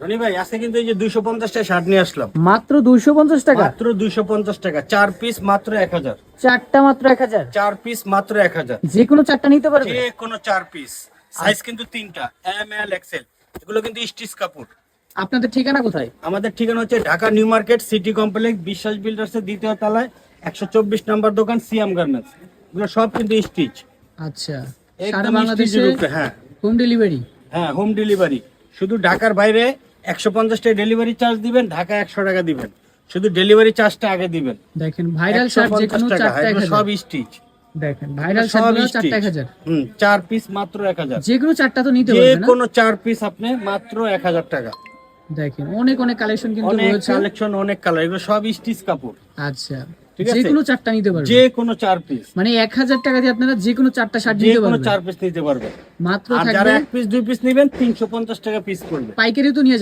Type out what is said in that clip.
রনি ভাই আজকে কিন্তু এই যে 250 টাকা শার্ট নিয়ে আসলাম, মাত্র 250 টাকা, মাত্র 250 টাকা, 4 পিস মাত্র 1000, চারটা মাত্র 1000, 4 পিস মাত্র 1000, যে কোনো চারটা নিতে পারবে। যে কোনো 4 পিস, সাইজ কিন্তু তিনটা, এম এল এক্সেল, এগুলো কিন্তু স্টিচ কাপড়। আপনাদের ঠিকানা কোথায়? আমাদের ঠিকানা হচ্ছে Dhaka new market city complex, বিশ্বাস বিল্ডার্সের দ্বিতীয় তলায় 124 নম্বর দোকান, সিএম গার্মেন্টস। এগুলো সব কিন্তু স্টিচ, আচ্ছা, সারা একদম বাংলাদেশে স্টিচের উপরে। হ্যাঁ হোম ডেলিভারি। হ্যাঁ, হোম ডেলিভারি। শুধু ঢাকার বাইরে 150 টাকা ডেলিভারি চার্জ দিবেন, ঢাকা 100 টাকা দিবেন, শুধু ডেলিভারি চার্জটা আগে দিবেন। দেখেন ভাইরাল শার্ট যে 150 কোনো টাকা, চারটা এগুলো 1000। সব স্টিচ। দেখেন ভাইরাল সব শার্টগুলো স্টিচ। চারটা 1000, 4 পিস মাত্র 1000, যে কোনো চারটা তো নিতে যে পারবে না। কোনো 4 পিস আপনি মাত্র 1000 টাকা। দেখেন অনেক অনেক কালেকশন কিন্তু অনেক রয়েছে। কালেকশন, অনেক কালার, এগুলো সব স্টিচ কাপড়। আচ্ছা, ঠিক যে আছে? কোনো চারটা নিতে পারবে, যে কোনো 4 পিস, মানে 1000 টাকা দিয়ে আপনারা যে কোনো চারটা শার্ট যে নিতে কোনো পারবেন। 4 পিস নিতে পারবেন। মাত্র আর যারা থাকবে 1 পিস 2 পিস নেবেন 350 টাকা পিস পড়বে। পাইকারি তো নিয়ে